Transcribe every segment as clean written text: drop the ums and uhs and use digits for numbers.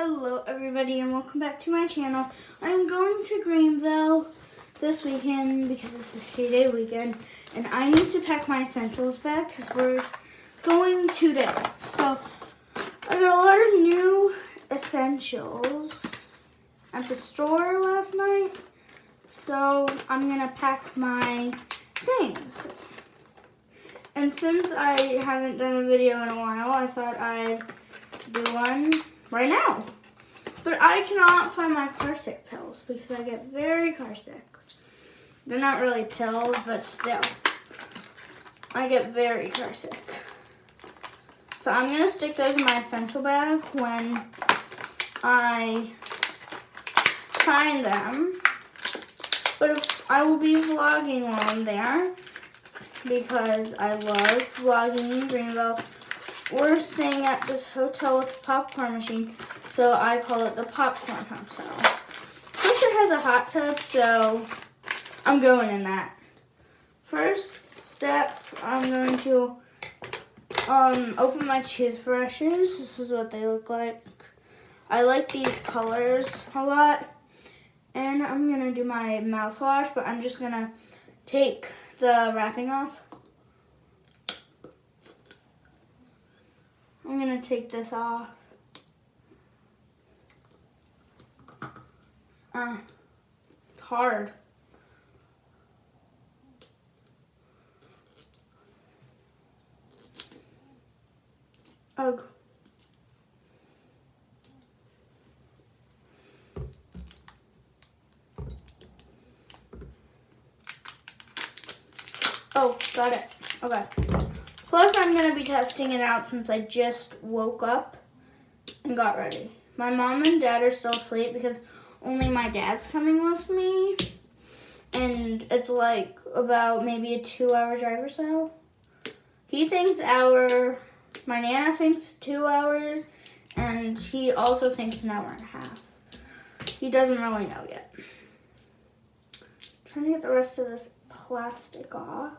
Hello everybody and welcome back to my channel. I'm going to Greenville this weekend because it's a 3-day weekend and I need to pack my essentials back because we're going today. So I got a lot of new essentials at the store last night. So I'm going to pack my things. And since I haven't done a video in a while, I thought I'd do one right now. But I cannot find my car sick pills because I get very car sick. They're not really pills, but still. I get very car sick. So I'm going to stick those in my essential bag when I find them. But I will be vlogging while I'm there because I love vlogging in Greenville. We're staying at this hotel with a popcorn machine, so I call it the Popcorn Hotel. Plus it has a hot tub, so I'm going in that. First step, I'm going to open my toothbrushes. This is what they look like. I like these colors a lot. And I'm going to do my mouthwash, but I'm just going to take the wrapping off. I'm going to take this off. It's hard. Ugh. Oh, got it. Okay. Plus, I'm going to be testing it out since I just woke up and got ready. My mom and dad are still asleep because only my dad's coming with me. And it's like about maybe a 2-hour drive or so. He thinks my Nana thinks 2 hours, and he also thinks an hour and a half. He doesn't really know yet. Trying to get the rest of this plastic off.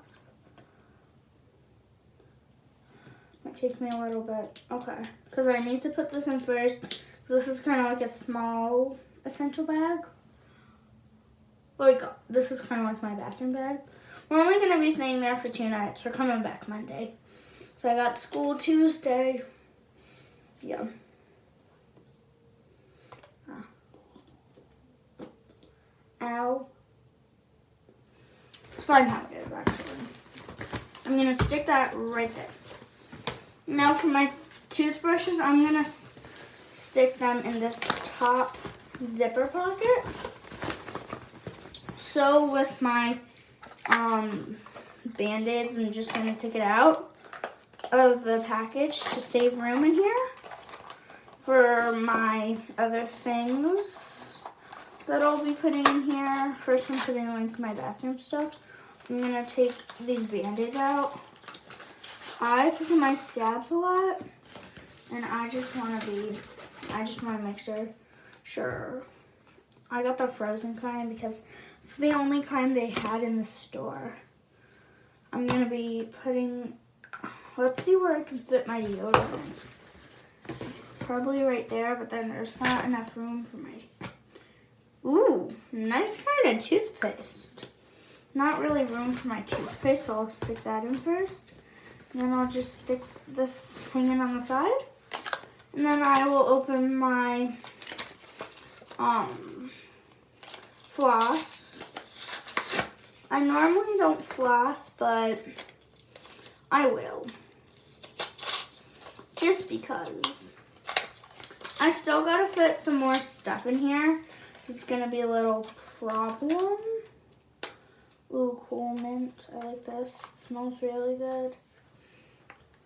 Might take me a little bit. Okay, because I need to put this in first. This is kind of like a small essential bag. Like, this is kind of like my bathroom bag. We're only going to be staying there for 2 nights. We're coming back Monday. So I got school Tuesday. Yeah. Ow. It's fine how it is, actually. I'm going to stick that right there. Now for my toothbrushes, I'm going to stick them in this top zipper pocket. So with my Band-Aids, I'm just going to take it out of the package to save room in here for my other things that I'll be putting in here. First I'm putting like my bathroom stuff. I'm going to take these Band-Aids out. I pick my scabs a lot, and I just want to make sure. I got the frozen kind because it's the only kind they had in the store. I'm going to be putting, let's see where I can fit my deodorant. Probably right there, but then there's not enough room for my, ooh, nice kind of toothpaste. Not really room for my toothpaste, so I'll stick that in first. And then I'll just stick this hanging on the side. And then I will open my floss. I normally don't floss, but I will. Just because. I still gotta fit some more stuff in here. So it's gonna be a little problem. Ooh, cool mint. I like this. It smells really good.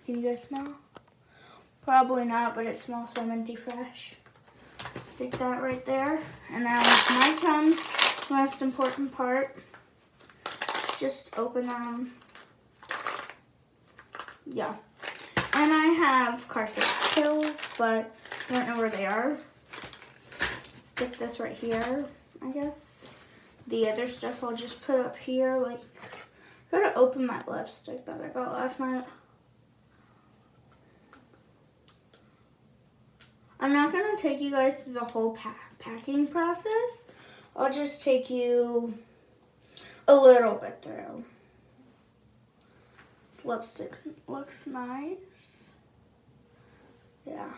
Can you guys smell? Probably not, but it smells so minty fresh. Stick that right there. And now my tongue, most important part. Just open them. Yeah. And I have car sick pills, but I don't know where they are. Stick this right here, I guess. The other stuff I'll just put up here. Like, gotta open my lipstick that I got last night. I'm not going to take you guys through the whole packing process. I'll just take you a little bit through. This lipstick looks nice. Yeah.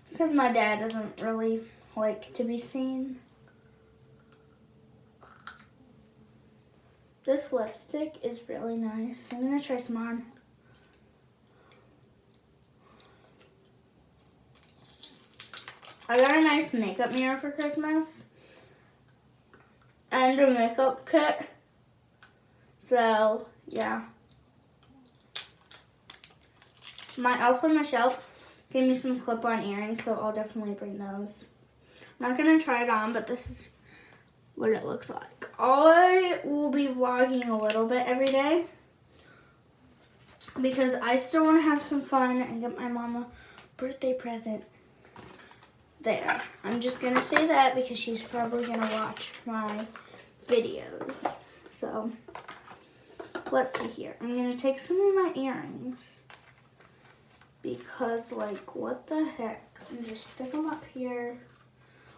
Because my dad doesn't really like to be seen. This lipstick is really nice. I'm going to try some on. I got a nice makeup mirror for Christmas. And a makeup kit. So, yeah. My Elf on the Shelf gave me some clip-on earrings, so I'll definitely bring those. I'm not going to try it on, but this is what it looks like. I will be vlogging a little bit every day because I still want to have some fun and get my mom a birthday present. There. I'm just going to say that because she's probably going to watch my videos. So, let's see here. I'm going to take some of my earrings because, like, what the heck? And just stick them up here.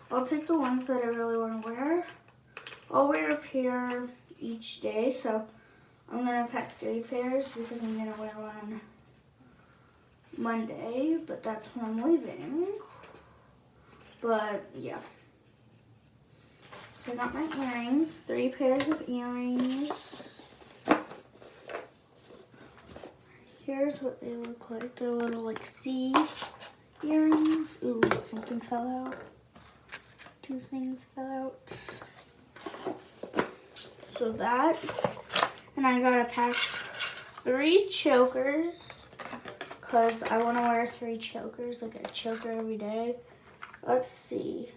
I'll take the ones that I really want to wear. I'll wear a pair each day, so I'm going to pack 3 pairs because I'm going to wear one Monday, but that's when I'm leaving. But, yeah. So I got my earrings, 3 pairs of earrings. Here's what they look like. They're little, like, C earrings. Ooh, something fell out. 2 things fell out. So that. And I gotta pack 3 chokers because I want to wear 3 chokers, like a choker every day. Let's see.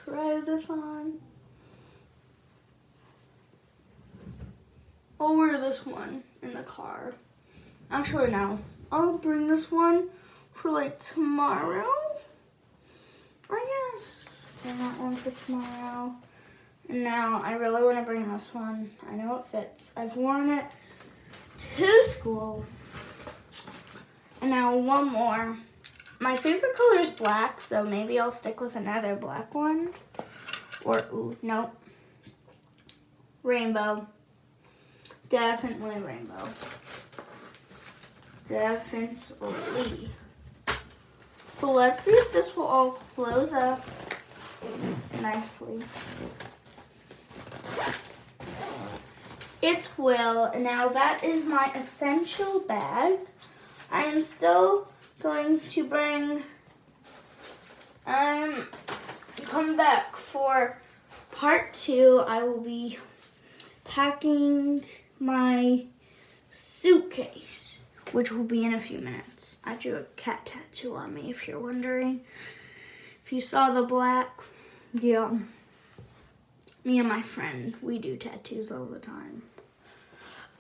Try this on. I'll wear this one in the car. Actually, no. I'll bring this one for like tomorrow. I guess. Bring that one for tomorrow. And now I really want to bring this one. I know it fits. I've worn it to school. And now one more. My favorite color is black, so maybe I'll stick with another black one. Or, ooh, nope. Rainbow. Definitely rainbow. Definitely. So let's see if this will all close up nicely. It will. And now that is my essential bag. I am still going to bring, come back for part 2. I will be packing my suitcase, which will be in a few minutes. I drew a cat tattoo on me, if you're wondering. If you saw the black, yeah. Me and my friend, we do tattoos all the time.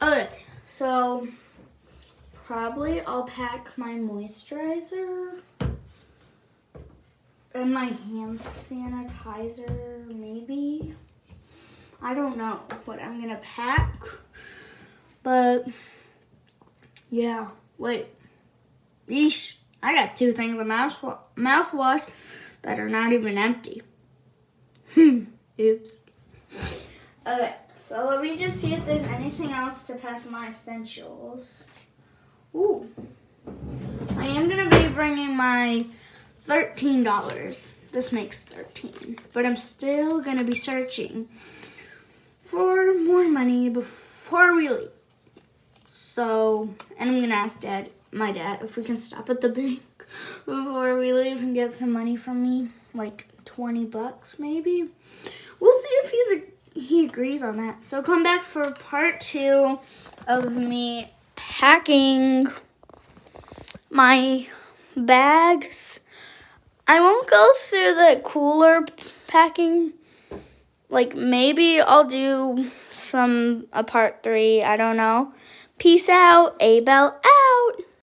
Okay, so probably I'll pack my moisturizer and my hand sanitizer, maybe. I don't know what I'm gonna pack, but yeah, wait. Yeesh, I got 2 things of mouthwash that are not even empty. Oops. Okay, so let me just see if there's anything else to pack my essentials. Ooh. I am going to be bringing my $13. This makes 13. But I'm still going to be searching for more money before we leave. So, and I'm going to ask my dad, if we can stop at the bank before we leave and get some money from me. Like $20 maybe. We'll see if he agrees on that. So come back for part 2 of me packing my bags. I won't go through the cooler packing. Like maybe I'll do a part 3. I don't know. Peace out. Abel out.